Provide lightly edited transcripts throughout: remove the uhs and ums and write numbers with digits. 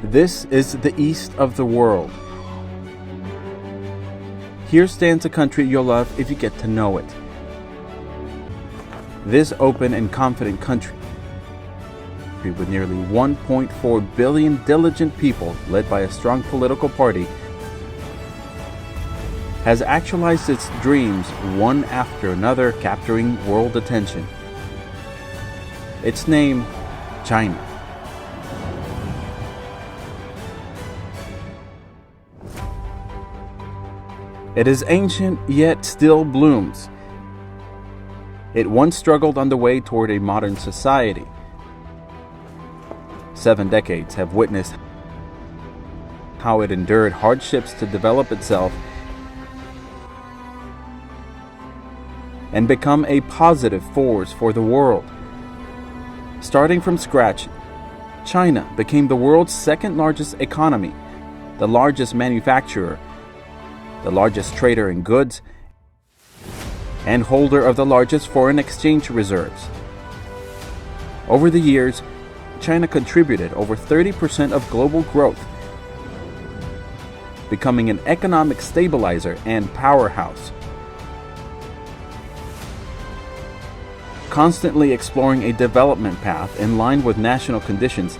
This is the east of the world. Here stands a country you'll love if you get to know it. This open and confident country, with nearly 1.4 billion diligent people led by a strong political party, has actualized its dreams one after another, capturing world attention. Its name, China. It is ancient, yet still blooms. It once struggled on the way toward a modern society. 7 decades have witnessed how it endured hardships to develop itself and become a positive force for the world. Starting from scratch, China became the world's second largest economy, the largest manufacturer, the largest trader in goods, and holder of the largest foreign exchange reserves. Over the years, China contributed over 30% of global growth, becoming an economic stabilizer and powerhouse. Constantly exploring a development path in line with national conditions,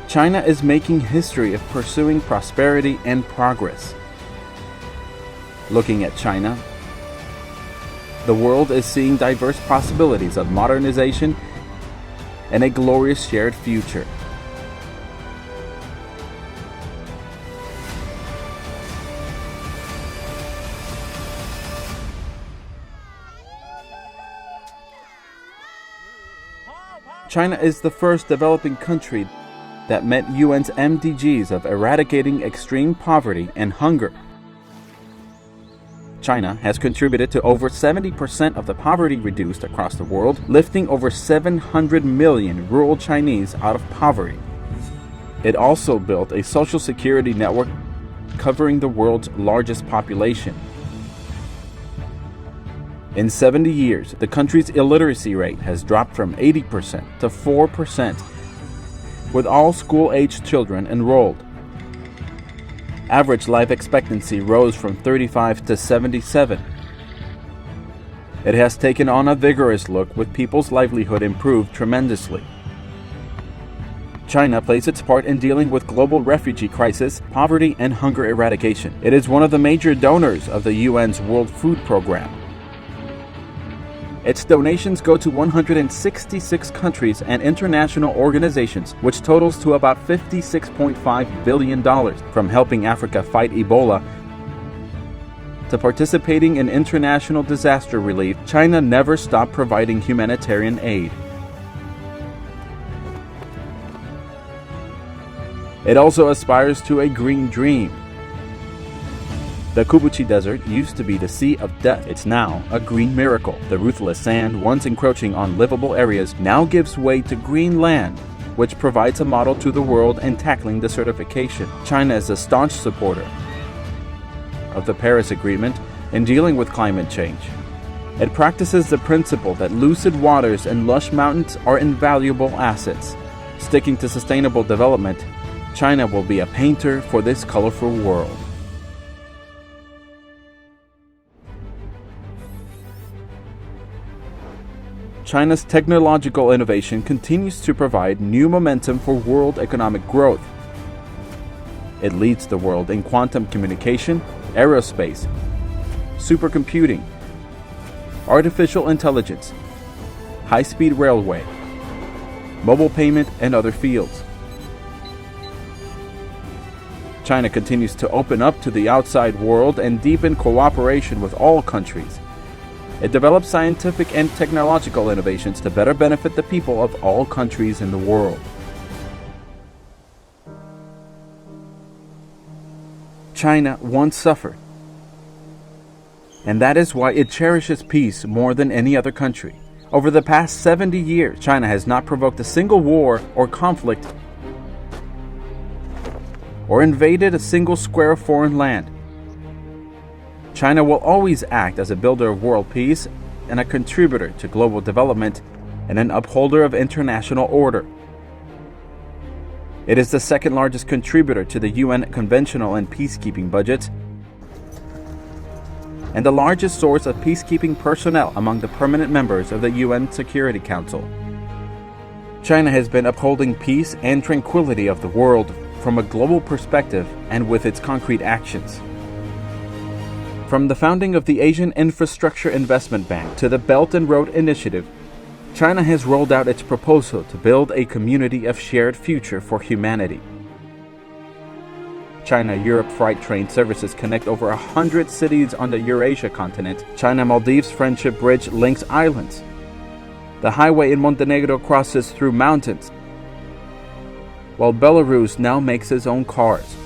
China is making history of pursuing prosperity and progress. Looking at China, the world is seeing diverse possibilities of modernization and a glorious shared future. China is the first developing country that met UN's MDGs of eradicating extreme poverty and hunger. China has contributed to over 70% of the poverty reduced across the world, lifting over 700 million rural Chinese out of poverty. It also built a social security network covering the world's largest population. In 70 years, the country's illiteracy rate has dropped from 80% to 4%, with all school-aged children enrolled. Average life expectancy rose from 35 to 77. It has taken on a vigorous look, with people's livelihood improved tremendously. China plays its part in dealing with global refugee crisis, poverty, and hunger eradication. It is one of the major donors of the UN's World Food Program. Its donations go to 166 countries and international organizations, which totals to about $56.5 billion, from helping Africa fight Ebola to participating in international disaster relief. China never stopped providing humanitarian aid. It also aspires to a green dream. The Kubuchi Desert used to be the Sea of Death. It's now a green miracle. The ruthless sand, once encroaching on livable areas, now gives way to green land, which provides a model to the world in tackling desertification. China is a staunch supporter of the Paris Agreement in dealing with climate change. It practices the principle that lucid waters and lush mountains are invaluable assets. Sticking to sustainable development, China will be a painter for this colorful world. China's technological innovation continues to provide new momentum for world economic growth. It leads the world in quantum communication, aerospace, supercomputing, artificial intelligence, high-speed railway, mobile payment, and other fields. China continues to open up to the outside world and deepen cooperation with all countries. It develops scientific and technological innovations to better benefit the people of all countries in the world. China once suffered, and that is why it cherishes peace more than any other country. Over the past 70 years, China has not provoked a single war or conflict or invaded a single square of foreign land. China will always act as a builder of world peace and a contributor to global development and an upholder of international order. It is the second largest contributor to the UN conventional and peacekeeping budget, and the largest source of peacekeeping personnel among the permanent members of the UN Security Council. China has been upholding peace and tranquility of the world from a global perspective and with its concrete actions. From the founding of the Asian Infrastructure Investment Bank to the Belt and Road Initiative, China has rolled out its proposal to build a community of shared future for humanity. China-Europe freight train services connect over 100 cities on the Eurasia continent. China-Maldives Friendship Bridge links islands. The highway in Montenegro crosses through mountains, while Belarus now makes its own cars.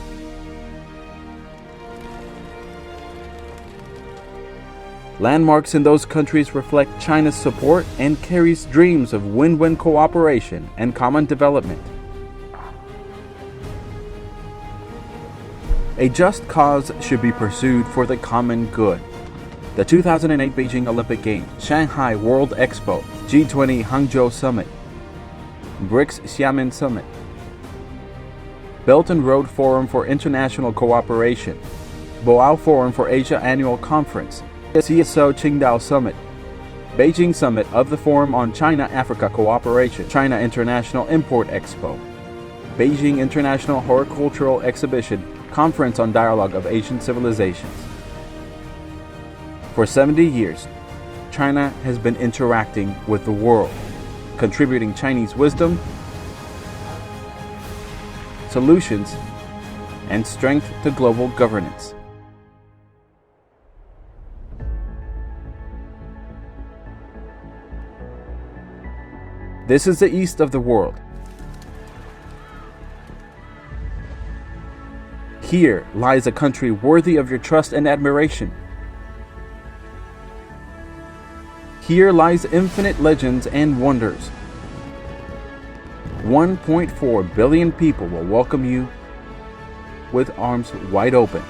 Landmarks in those countries reflect China's support and carries dreams of win-win cooperation and common development. A just cause should be pursued for the common good. The 2008 Beijing Olympic Games, Shanghai World Expo, G20 Hangzhou Summit, BRICS Xiamen Summit, Belt and Road Forum for International Cooperation, Boao Forum for Asia Annual Conference, CSO Qingdao Summit, Beijing Summit of the Forum on China-Africa Cooperation, China International Import Expo, Beijing International Horticultural Exhibition, Conference on Dialogue of Asian Civilizations. For 70 years, China has been interacting with the world, contributing Chinese wisdom, solutions, and strength to global governance. This is the east of the world. Here lies a country worthy of your trust and admiration. Here lies infinite legends and wonders. 1.4 billion people will welcome you with arms wide open.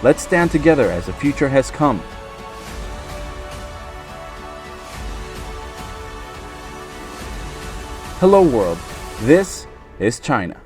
Let's stand together as the future has come. Hello world, this is China.